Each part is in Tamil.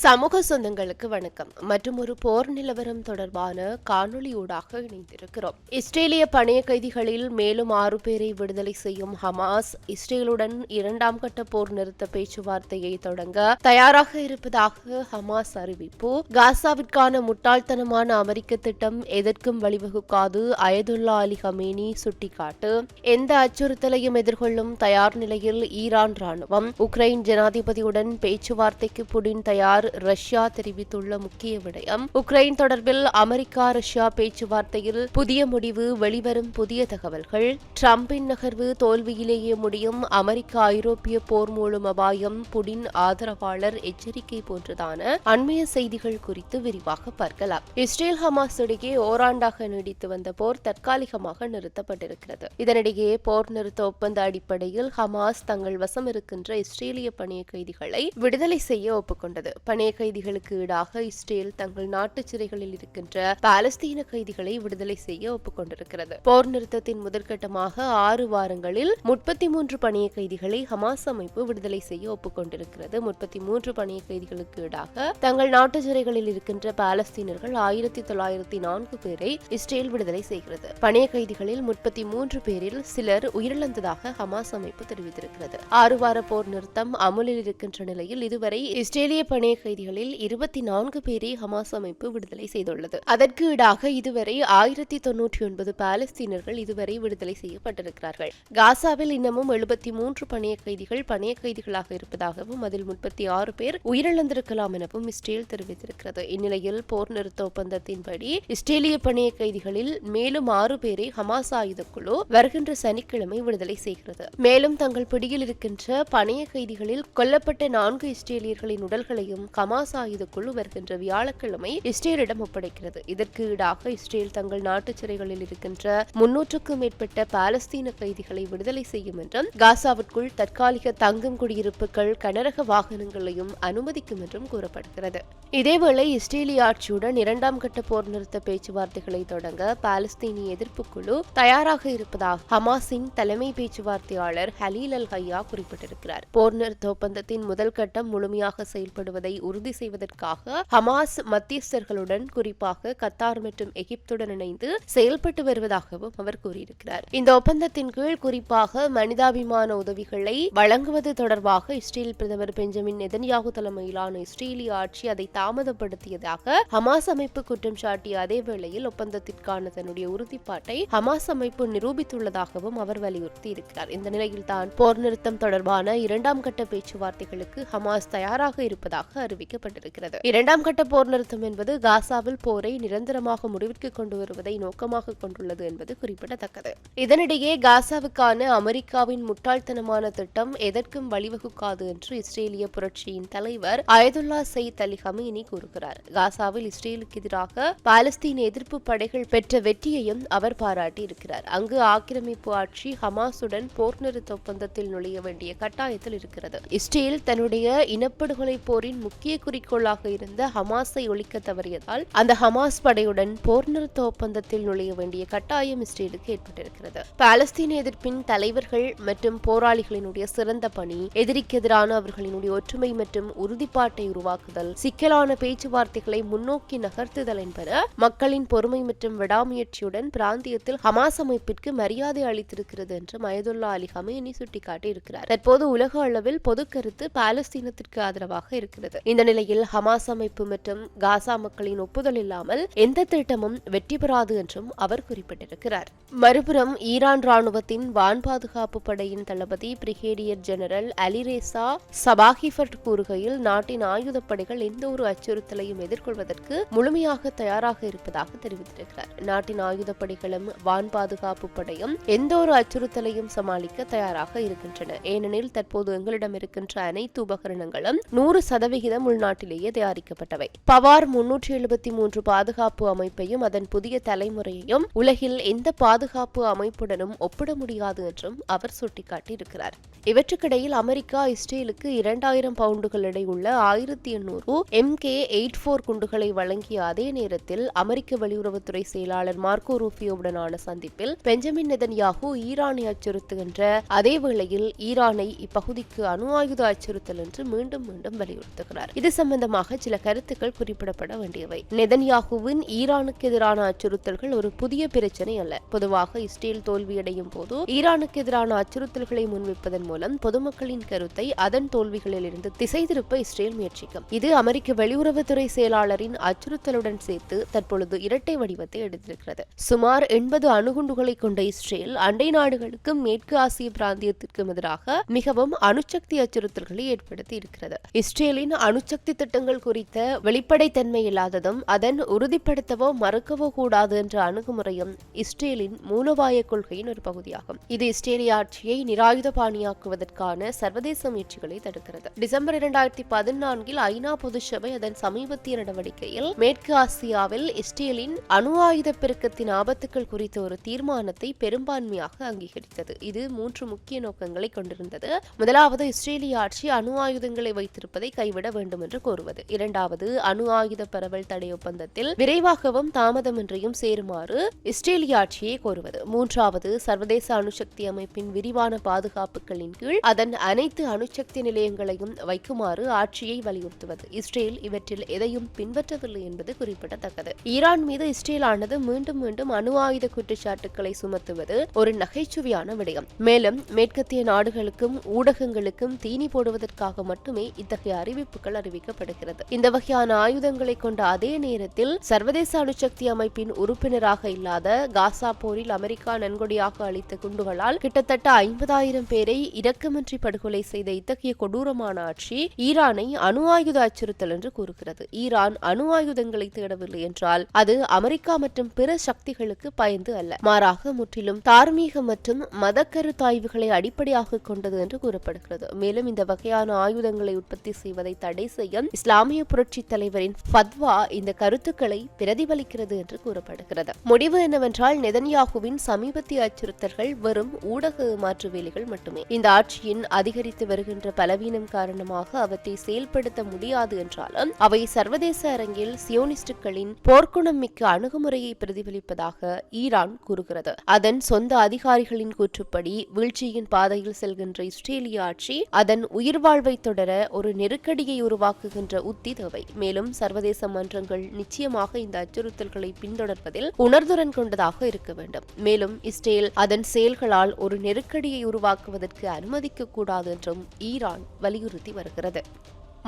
சமூக சொந்தங்களுக்கு வணக்கம். மற்றும் ஒரு போர் நிலவரம் தொடர்பான காணொளியூடாக இணைந்திருக்கிறோம். இஸ்ரேலிய பணைய கைதிகளில் மேலும் 6 பேரை விடுதலை செய்யும் ஹமாஸ் இஸ்ரேலுடன் 2ஆம் கட்ட போர் நிறுத்த பேச்சுவார்த்தையை தொடங்க தயாராக இருப்பதாக ஹமாஸ் அறிவிப்பு. காசாவிற்கான முட்டாள்தனமான அமெரிக்க திட்டம் எதற்கும் வழிவகுக்காது அயதுல்லா அலி ஹமேனி சுட்டிக்காட்டு. எந்த அச்சுறுத்தலையும் எதிர்கொள்ளும் தயார் நிலையில் ஈரான் ராணுவம். உக்ரைன் ஜனாதிபதியுடன் பேச்சுவார்த்தைக்கு புடின் தயார். ரஷ்யா தெரிவித்துள்ள முக்கிய விடயம். உக்ரைன் தொடர்பில் அமெரிக்கா ரஷ்யா பேச்சுவார்த்தையில் புதிய முடிவு வெளிவரும் புதிய தகவல்கள். டிரம்பின் நகர்வு தோல்வியிலேயே முடியும். அமெரிக்கா ஐரோப்பிய போர் மூலம் அபாயம். புடின் ஆதரவாளர் எச்சரிக்கை போன்றதான அண்மைய செய்திகள் குறித்து விரிவாக பார்க்கலாம். இஸ்ரேல் ஹமாஸ் இடையே ஓராண்டாக நீடித்து வந்த போர் தற்காலிகமாக நிறுத்தப்பட்டிருக்கிறது. இதனிடையே போர் நிறுத்த ஒப்பந்த அடிப்படையில் ஹமாஸ் தங்கள் வசம் இருக்கின்ற இஸ்ரேலிய பணைய கைதிகளை விடுதலை செய்ய ஒப்புக்கொண்டது. பணைய கைதிகளுக்கு ஈடாக இஸ்ரேல் தங்கள் நாட்டு சிறைகளில் இருக்கின்ற பாலஸ்தீன கைதிகளை விடுதலை செய்ய ஒப்புக்கொண்டிருக்கிறது. போர் நிறுத்தத்தின் முதற்கட்டமாக 6 வாரங்களில் 33 பணைய கைதிகளை ஹமாஸ் அமைப்பு விடுதலை செய்ய ஒப்புக்கொண்டிருக்கிறது. 33 பணைய கைதிகளுக்கு ஈடாக தங்கள் நாட்டு சிறைகளில் இருக்கின்ற பாலஸ்தீனர்கள் 1904 பேரை இஸ்ரேல் விடுதலை செய்கிறது. பணைய கைதிகளில் 33 பேரில் சிலர் உயிரிழந்ததாக ஹமாஸ் அமைப்பு தெரிவித்திருக்கிறது. 6 வார போர் நிறுத்தம் அமுலில் இருக்கின்ற நிலையில் இதுவரை இஸ்ரேலிய பணைய கைதிகளில் 24 பேரை ஹமாஸ் அமைப்பு விடுதலை செய்துள்ளது. அதற்கு ஈடாக இதுவரை 1099 பாலஸ்தீனர்கள் இதுவரை விடுதலை செய்யப்பட்டிருக்கிறார்கள். காசாவில் இன்னமும் 73 பணைய கைதிகளாக இருப்பதாகவும் அதில் 36 பேர் உயிரிழந்திருக்கலாம் எனவும் இஸ்ரேல் தெரிவித்திருக்கிறது. இந்நிலையில் போர் நிறுத்த ஒப்பந்தத்தின்படி இஸ்ரேலிய பணைய கைதிகளில் மேலும் 6 பேரை ஹமாஸ் ஆயுதக்குழு வருகின்ற சனிக்கிழமை விடுதலை செய்கிறது. மேலும் தங்கள் பிடியில் இருக்கின்ற பணைய கைதிகளில் கொல்லப்பட்ட 4 இஸ்ரேலியர்களின் உடல்களையும் ஹமாஸ் ஆயுதக்குழு வருகின்ற வியாழக்கிழமை இஸ்ரேலிடம் ஒப்படைக்கிறது. இதற்கு ஈடாக இஸ்ரேல் தங்கள் நாட்டு சிறைகளில் இருக்கின்ற 300க்கும் மேற்பட்ட பாலஸ்தீன கைதிகளை விடுதலை செய்யும் என்றும் காசாவிற்குள் தற்காலிக தங்கும் குடியிருப்புகள் கனரக வாகனங்களையும் அனுமதிக்கும் என்றும் கூறப்படுகிறது. இதேவேளை இஸ்ரேலிய ஆட்சியுடன் 2ஆம் கட்ட போர் நிறுத்த பேச்சுவார்த்தைகளை தொடங்க பாலஸ்தீனிய எதிர்ப்பு குழு தயாராக இருப்பதாக ஹமாஸின் தலைமை பேச்சுவார்த்தையாளர் ஹலீல் அல் ஹையா குறிப்பிட்டிருக்கிறார். போர் நிறுத்த ஒப்பந்தத்தின் முதல் கட்டம் முழுமையாக செயல்படுவதை உறுதி செய்வதற்காக ஹமாஸ் மத்தியஸ்தர்களுடன் குறிப்பாக கத்தார் மற்றும் எகிப்துடன் இணைந்து செயல்பட்டு வருவதாகவும் அவர் கூறியிருக்கிறார். இந்த ஒப்பந்தத்தின் கீழ் குறிப்பாக மனிதாபிமான உதவிகளை வழங்குவது தொடர்பாக இஸ்ரேல் பிரதமர் பெஞ்சமின் நெதன்யாகு தலைமையிலான இஸ்ரேலிய ஆட்சி அதை தாமதப்படுத்தியதாக ஹமாஸ் அமைப்பு குற்றம் சாட்டிய அதே வேளையில் ஒப்பந்தத்திற்கான தன்னுடைய உறுதிப்பாட்டை ஹமாஸ் அமைப்பு நிரூபித்துள்ளதாகவும் அவர் வலியுறுத்தியிருக்கிறார். இந்த நிலையில் தான் போர் நிறுத்தம் தொடர்பான 2ஆம் கட்ட பேச்சுவார்த்தைகளுக்கு ஹமாஸ் தயாராக இருப்பதாக அறிவிக்கப்பட்டிருக்கிறது. 2ஆம் கட்ட போர் நிறுத்தம் என்பது காசாவில் போரை நிரந்தரமாக முடிவிற்கு கொண்டு வருவதை நோக்கமாக கொண்டுள்ளது என்பது குறிப்பிடத்தக்கது. இதனிடையே காசாவுக்கான அமெரிக்காவின் முட்டாள்தனமான திட்டம் எதற்கும் வழிவகுக்காது என்று இஸ்ரேலிய புரட்சியின் தலைவர் அயதுல்லா சையத் அலி ஹமேனி கூறுகிறார். காசாவில் இஸ்ரேலுக்கு எதிராக பாலஸ்தீன எதிர்ப்பு படைகள் பெற்ற வெற்றியையும் அவர் பாராட்டியிருக்கிறார். அங்கு ஆக்கிரமிப்பு ஆட்சி ஹமாஸுடன் போர் நிறுத்த ஒப்பந்தத்தில் நுழைய வேண்டிய கட்டாயத்தில் இருக்கிறது. இஸ்ரேல் தன்னுடைய இனப்படுகொலை போரின் முக்கிய குறிக்கோளாக இருந்த ஹமாஸை ஒழிக்க தவறியதால் அந்த ஹமாஸ் படையுடன் போர் நிறுத்த ஒப்பந்தத்தில் நுழைய வேண்டிய கட்டாயம் இஸ்ரேலுக்கு ஏற்பட்டிருக்கிறது. பாலஸ்தீன எதிர்ப்பின் தலைவர்கள் மற்றும் போராளிகளினுடைய சிறந்த பணி, எதிரிக்கு எதிரான அவர்களினுடைய ஒற்றுமை மற்றும் உறுதிப்பாட்டை உருவாக்குதல், சிக்கலான பேச்சுவார்த்தைகளை முன்னோக்கி நகர்த்துதல் என்பன மக்களின் பொறுமை மற்றும் விடாமுயற்சியுடன் பிராந்தியத்தில் ஹமாஸ் அமைப்பிற்கு மரியாதை அளித்திருக்கிறது என்று அயதுல்லா அலி ஹமேனி சுட்டிக்காட்டியிருக்கிறார். தற்போது உலக அளவில் பொது கருத்து பாலஸ்தீனத்திற்கு ஆதரவாக இருக்கிறது. இந்த நிலையில் ஹமாஸ் அமைப்பு மற்றும் காசா மக்களின் ஒப்புதல் இல்லாமல் எந்த திட்டமும் வெற்றி பெறாது என்றும் அவர் குறிப்பிட்டிருக்கிறார். மறுபுறம் ஈரான் ராணுவத்தின் வான் பாதுகாப்பு படையின் தளபதி பிரிகேடியர் ஜெனரல் அலிரேசா சபாகிஃபர்ட் கூறுகையில் நாட்டின் ஆயுதப்படைகள் எந்த ஒரு அச்சுறுத்தலையும் எதிர்கொள்வதற்கு முழுமையாக தயாராக இருப்பதாக தெரிவித்திருக்கிறார். நாட்டின் ஆயுதப்படைகளும் வான் பாதுகாப்பு படையும் எந்த ஒரு அச்சுறுத்தலையும் சமாளிக்க தயாராக இருக்கின்றன. ஏனெனில் தற்போது எங்களிடம் இருக்கின்ற அனைத்து உபகரணங்களும் 100% உள்நாட்டிலேயே தயாரிக்கப்பட்டவை. பவார் 373 பாதுகாப்பு அமைப்பையும் அதன் புதிய தலைமுறையையும் உலகில் எந்த பாதுகாப்பு அமைப்புடனும் ஒப்பிட முடியாது என்றும் அவர் சுட்டிக்காட்டியிருக்கிறார். இவற்றுக்கிடையில் அமெரிக்கா இஸ்ரேலுக்கு 2000 பவுண்டுகள் எடையுள்ள 1800 MK-84 குண்டுகளை வழங்கிய அதே நேரத்தில் அமெரிக்க வெளியுறவுத்துறை செயலாளர் மார்க்கோ ரூபியோவுடனான சந்திப்பில் பெஞ்சமின் நெதன்யாகு ஈரானை அச்சுறுத்துகின்ற அதே வேளையில் ஈரானை இப்பகுதிக்கு அணு ஆயுத அச்சுறுத்தல் என்று மீண்டும் வலியுறுத்துகிறார். தெரிவித்துள்ளார். இது சம்பந்தமாக சில கருத்துக்கள் குறிப்பிடப்பட வேண்டியவை. நெதன்யாகுவின் ஈரானுக்கு எதிரான அச்சுறுத்தல்கள் ஒரு புதிய பிரச்சனை அல்ல. பொதுவாக இஸ்ரேல் தோல்வியடையும் போது ஈரானுக்கு எதிரான அச்சுறுத்தல்களை முன்வைப்பதன் மூலம் பொதுமக்களின் கருத்தை அதன் தோல்விகளில் இருந்து திசை திருப்ப இஸ்ரேல் முயற்சிக்கும். இது அமெரிக்க வெளியுறவுத்துறை செயலாளரின் அச்சுறுத்தலுடன் சேர்த்து தற்பொழுது இரட்டை வடிவத்தை எடுத்திருக்கிறது. சுமார் 80 அணுகுண்டுகளை கொண்ட இஸ்ரேல் அண்டை நாடுகளுக்கும் மேற்கு ஆசிய பிராந்தியத்திற்கும் எதிராக மிகவும் அணுசக்தி அச்சுறுத்தல்களை ஏற்படுத்தி இருக்கிறது. இஸ்ரேலின் அணுசக்தி திட்டங்கள் குறித்த வெளிப்படைத்தன்மை இல்லாததும் அதன் உறுதிப்படுத்தவோ மறுக்கவோ கூடாது என்ற அணுகுமுறையும் இஸ்ரேலின் மூலோபாய கொள்கையின் ஒரு பகுதியாகும். இது இஸ்ரேலிய ஆட்சியை நிராயுத பாணியாக்குவதற்கான சர்வதேச முயற்சிகளை தடுக்கிறது. டிசம்பர் 2014 ஐநா பொதுச்சபை அதன் சமீபத்திய நடவடிக்கையில் மேற்கு ஆசியாவில் இஸ்ரேலின் அணு ஆயுத பெருக்கத்தின் ஆபத்துக்கள் குறித்த ஒரு தீர்மானத்தை பெரும்பான்மையாக அங்கீகரித்தது. இது 3 முக்கிய நோக்கங்களை கொண்டிருந்தது. முதலாவது, இஸ்ரேலிய ஆட்சி அணு ஆயுதங்களை வைத்திருப்பதை கைவிட வேண்டும் என்று கோருவது. இரண்டாவது, அணு ஆயுத பரவல் தடை ஒப்பந்தத்தில் விரைவாகவும் தாமதமின்றியும் சேருமாறு இஸ்ரேலிய ஆட்சியை கோருவது. மூன்றாவது, சர்வதேச அணுசக்தி அமைப்பின் விரிவான பாதுகாப்புகளின் கீழ் அதன் அனைத்து அணுசக்தி நிலையங்களையும் வைக்குமாறு ஆட்சியை வலியுறுத்துவது. இஸ்ரேல் இவற்றில் எதையும் பின்பற்றவில்லை என்பது குறிப்பிடத்தக்கது. ஈரான் மீது இஸ்ரேல் ஆனது மீண்டும் மீண்டும் அணு ஆயுத குற்றச்சாட்டுக்களை சுமத்துவது ஒரு நகைச்சுவையான விடயம். மேலும் மேற்கத்திய நாடுகளுக்கும் ஊடகங்களுக்கும் தீனி போடுவதற்காக மட்டுமே இத்தகைய அறிவிப்புகள் அறிவிக்கப்படுகிறது. இந்த வகையான ஆயுதங்களை கொண்ட அதே நேரத்தில் சர்வதேச அணுசக்தி அமைப்பின் உறுப்பினராக இல்லாத காசா போரில் அமெரிக்கா நன்கொடையாக அளித்த குண்டுகளால் கிட்டத்தட்ட 50,000 பேரை இரக்கமின்றி படுகொலை செய்த இத்தகைய கொடூரமான ஆட்சி ஈரானை அணு ஆயுத அச்சுறுத்தல் என்று கூறுகிறது. ஈரான் அணு ஆயுதங்களை தேடவில்லை என்றால் அது அமெரிக்கா மற்றும் பிற சக்திகளுக்கு பயந்து அல்ல, மாறாக முற்றிலும் தார்மீக மற்றும் மத கருத்தாய்வுகளை அடிப்படையாக கொண்டது என்று கூறப்படுகிறது. மேலும் இந்த வகையான ஆயுதங்களை உற்பத்தி செய்வதை தடை செய்ய இஸ்லாமிய புரட்சி தலைவரின் ஃபத்வா இந்த கருத்துக்களை பிரதிபலிக்கிறது என்று கூறப்படுகிறது. முடிவு என்னவென்றால், நெதன்யாகுவின் சமீபத்திய அச்சுறுத்தல்கள் வெறும் ஊடக மாற்று வேலைகள் மட்டுமே. இந்த ஆட்சியின் அதிகரித்து வருகின்ற பலவீனம் காரணமாக அவற்றை செயல்படுத்த முடியாது என்றாலும் அவை சர்வதேச அரங்கில் சியோனிஸ்டுகளின் போர்க்குணம் மிக்க அணுகுமுறையை பிரதிபலிப்பதாக ஈரான் கூறுகிறது. அதன் சொந்த அதிகாரிகளின் கூற்றுப்படி வீழ்ச்சியின் பாதையில் செல்கின்ற இஸ்ரேலிய ஆட்சி அதன் உயிர் வாழ்வை தொடர ஒரு நெருக்கடியை உருவாக்குகின்ற உத்தி தேவை. மேலும் சர்வதேச மன்றங்கள் நிச்சயமாக இந்த அச்சுறுத்தல்களை பின்தொடர்வதில் உணர்துடன் கொண்டதாக இருக்க வேண்டும். மேலும் இஸ்ரேல் அதன் செயல்களால் ஒரு நெருக்கடியை உருவாக்குவதற்கு அனுமதிக்க கூடாது என்றும் ஈரான் வலியுறுத்தி வருகிறது.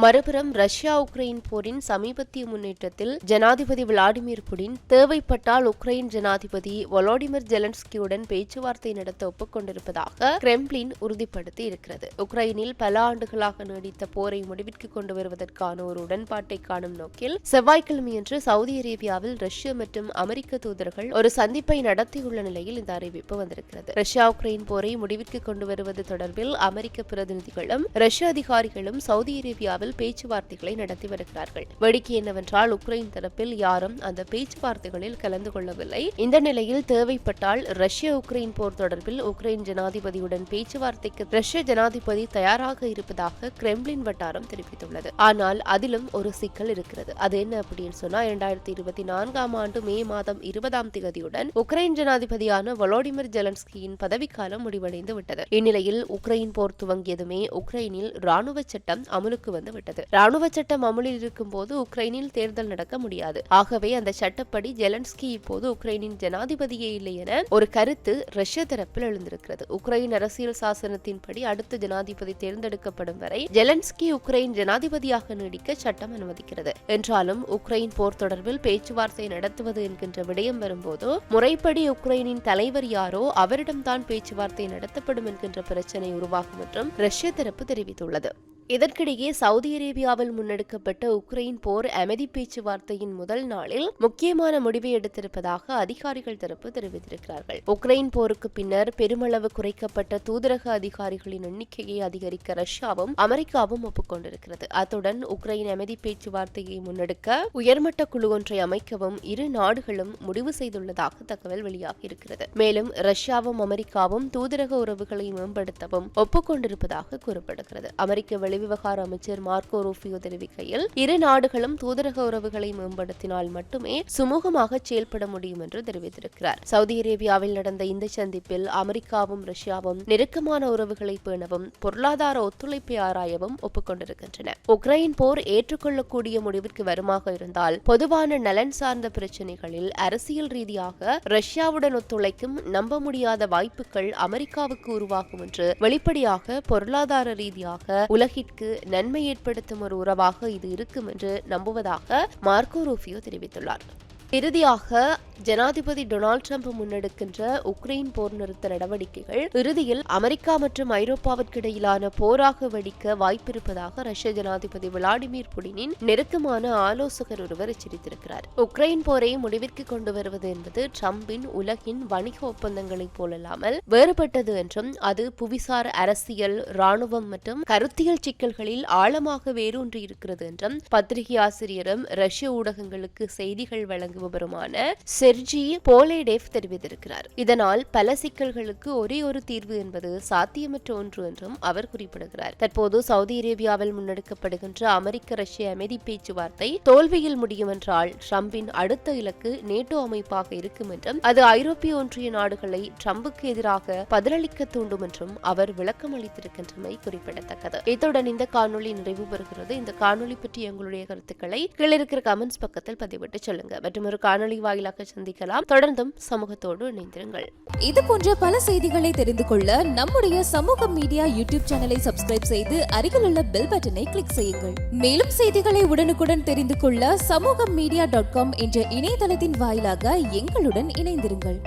மறுபுறம் ரஷ்யா உக்ரைன் போரின் சமீபத்திய முன்னேற்றத்தில் ஜனாதிபதி விளாடிமிர் புடின் தேவைப்பட்டால் உக்ரைன் ஜனாதிபதி வொலோடிமிர் ஜெலன்ஸ்கியுடன் பேச்சுவார்த்தை நடத்த ஒப்புக்கொண்டிருப்பதாக கிரெம்ளின் உறுதிப்படுத்தி இருக்கிறது. உக்ரைனில் பல ஆண்டுகளாக நீடித்த போரை முடிவிற்கு கொண்டு வருவதற்கான ஒரு உடன்பாட்டை காணும் நோக்கில் செவ்வாய்க்கிழமையன்று சவுதி அரேபியாவில் ரஷ்யா மற்றும் அமெரிக்க தூதர்கள் ஒரு சந்திப்பை நடத்தியுள்ள நிலையில் இந்த அறிவிப்பு வந்திருக்கிறது. ரஷ்யா உக்ரைன் போரை முடிவிற்கு கொண்டு வருவது தொடர்பில் அமெரிக்க பிரதிநிதிகளும் ரஷ்ய அதிகாரிகளும் சவுதி அரேபியா பேச்சுவார்த்தைகளை நடத்தி வருகிறார்கள். வேடிக்கை என்னவென்றால், உக்ரைன் தரப்பில் யாரும் அந்த பேச்சுவார்த்தைகளில் கலந்து கொள்ளவில்லை. இந்த நிலையில் தேவைப்பட்டால் ரஷ்ய உக்ரைன் போர் தொடர்பில் உக்ரைன் ஜனாதிபதியுடன் பேச்சுவார்த்தைக்கு ரஷ்ய ஜனாதிபதி தயாராக இருப்பதாக கிரெம்ளின் வட்டாரம் தெரிவித்துள்ளது. ஆனால் அதிலும் ஒரு சிக்கல் இருக்கிறது. அது என்ன அப்படின்னு சொன்னா, 2024 ஆண்டு மே மாதம் 20ஆம் தேதியுடன் உக்ரைன் ஜனாதிபதியான வொலோடிமிர் ஜெலன்ஸ்கியின் பதவிக்காலம் முடிவடைந்து விட்டது. இந்நிலையில் உக்ரைன் போர் துவங்கியதுமே உக்ரைனில் ராணுவ சட்டம் அமலுக்கு வந்து விட்டது. ராணுவ சட்டம் அமலில் இருக்கும் போது உக்ரைனில் தேர்தல் நடக்க முடியாது. ஆகவே அந்த சட்டப்படி ஜெலன்ஸ்கி இப்போது உக்ரைனின் ஜனாதிபதியே இல்லை என ஒரு கருத்து ரஷ்ய தரப்பில் எழுந்திருக்கிறது. உக்ரைன் அரசியல் சாசனத்தின்படி அடுத்த ஜனாதிபதி தேர்ந்தெடுக்கப்படும் வரை ஜெலன்ஸ்கி உக்ரைன் ஜனாதிபதியாக நீடிக்க சட்டம் அனுமதிக்கிறது. என்றாலும் உக்ரைன் போர் தொடர்பில் பேச்சுவார்த்தை நடத்துவது என்கின்ற விடயம் வரும்போது முறைப்படி உக்ரைனின் தலைவர் யாரோ அவரிடம்தான் பேச்சுவார்த்தை நடத்தப்படும் என்கின்ற பிரச்சனை உருவாகும் என்றும் ரஷ்ய தரப்பு தெரிவித்துள்ளது. இதற்கிடையே சவுதி அரேபியாவில் முன்னெடுக்கப்பட்ட உக்ரைன் போர் அமைதி பேச்சுவார்த்தையின் முதல் நாளில் முக்கியமான முடிவை எடுத்திருப்பதாக அதிகாரிகள் தரப்பு தெரிவித்திருக்கிறார்கள். உக்ரைன் போருக்கு பின்னர் பெருமளவு குறைக்கப்பட்ட தூதரக அதிகாரிகளின் எண்ணிக்கையை அதிகரிக்க ரஷ்யாவும் அமெரிக்காவும் ஒப்புக்கொண்டிருக்கிறது. அத்துடன் உக்ரைன் அமைதி பேச்சுவார்த்தையை முன்னெடுக்க உயர்மட்ட குழு ஒன்றை அமைக்கவும் இரு நாடுகளும் முடிவு செய்துள்ளதாக தகவல் வெளியாகி இருக்கிறது. மேலும் ரஷ்யாவும் அமெரிக்காவும் தூதரக உறவுகளை மேம்படுத்தவும் ஒப்புக்கொண்டிருப்பதாக கூறப்படுகிறது. அமெரிக்க வெளிவிவகார அமைச்சர் மார்க்கோ ரூபியோ தெரிவிக்கையில், இரு நாடுகளும் தூதரக உறவுகளை மேம்படுத்தினால் மட்டுமே சுமூகமாக செயல்பட முடியும் என்று தெரிவித்திருக்கிறார். சவுதி அரேபியாவில் நடந்த இந்த சந்திப்பில் அமெரிக்காவும் ரஷ்யாவும் நெருக்கமான உறவுகளை பேணவும் பொருளாதார ஒத்துழைப்பை ஆராயவும் ஒப்புக்கொண்டிருக்கின்றன. உக்ரைன் போர் ஏற்றுக்கொள்ளக்கூடிய முடிவிற்கு வருமாக இருந்தால் பொதுவான நலன் சார்ந்த பிரச்சினைகளில் அரசியல் ரீதியாக ரஷ்யாவுடன் ஒத்துழைக்கும் நம்ப முடியாத வாய்ப்புகள் அமெரிக்காவுக்கு உருவாகும் என்று வெளிப்படையாக பொருளாதார ரீதியாக உலகிற்கு நன்மை ஏற்படுத்தும் ஒரு உறவாக இது இருக்கும் என்று நம்புவதாக மார்க்கோ ரூபியோ தெரிவித்துள்ளார். இறுதியாக ஜனாதிபதி டொனால்டு டிரம்ப் முன்னெடுக்கின்ற உக்ரைன் போர் நிறுத்த நடவடிக்கைகள் இறுதியில் அமெரிக்கா மற்றும் ஐரோப்பாவிற்கு இடையிலான போராக வெடிக்க வாய்ப்பிருப்பதாக ரஷ்ய ஜனாதிபதி விளாடிமிர் புடினின் நெருக்கமான ஆலோசகர் ஒருவர் எச்சரித்திருக்கிறார். உக்ரைன் போரை முடிவிற்கு கொண்டு வருவது என்பது டிரம்பின் உலகின் வணிக ஒப்பந்தங்களைப் போலல்லாமல் வேறுபட்டது என்றும் அது புவிசார் அரசியல், ராணுவம் மற்றும் கருத்தியல் சிக்கல்களில் ஆழமாக வேரூன்றி இருக்கிறது என்றும் பத்திரிகை ஆசிரியரும் ரஷ்ய ஊடகங்களுக்கு செய்திகள் வழங்குபவருமான செர்ஜி போலேடேவ் தெரிவித்திருக்கிறார். இதனால் பல சிக்கல்களுக்கு ஒரே ஒரு தீர்வு என்பது சாத்தியமற்ற ஒன்று என்றும் அவர் குறிப்பிடுகிறார். தற்போது சவுதி அரேபியாவில் முன்னெடுக்கப்படுகின்ற அமெரிக்க ரஷ்ய அமைதி பேச்சுவார்த்தை தோல்வியில் முடியும் என்றால் டிரம்பின் அடுத்த இலக்கு நேட்டோ அமைப்பாக இருக்கும் என்றும் அது ஐரோப்பிய ஒன்றிய நாடுகளை டிரம்புக்கு எதிராக பதிலளிக்க தூண்டும் என்றும் அவர் விளக்கம் அளித்திருக்கின்றமை குறிப்பிடத்தக்கது. இத்துடன் இந்த காணொலி நிறைவு பெறுகிறது. இந்த காணொலி பற்றி எங்களுடைய கருத்துக்களை கீழே இருக்கிற கமெண்ட்ஸ் பக்கத்தில் பதிவிட்டு சொல்லுங்க. மற்றும் ஒரு காணொலி வாயிலாக சந்திக்கலாம். தொடர்ந்தும் சமூகத்தோடு இணைந்திருங்கள். இது போன்ற பல செய்திகளை தெரிந்து கொள்ள நம்முடைய சமூக மீடியா யூடியூப் சேனலை சப்ஸ்கிரைப் செய்து அருகில் உள்ள பெல் பட்டனை கிளிக் செய்யுங்கள். மேலும் செய்திகளை உடனுக்குடன் தெரிந்து கொள்ள சமூகமீடியா.com என்ற இணையதளத்தின் வாயிலாக எங்களுடன் இணைந்திருங்கள்.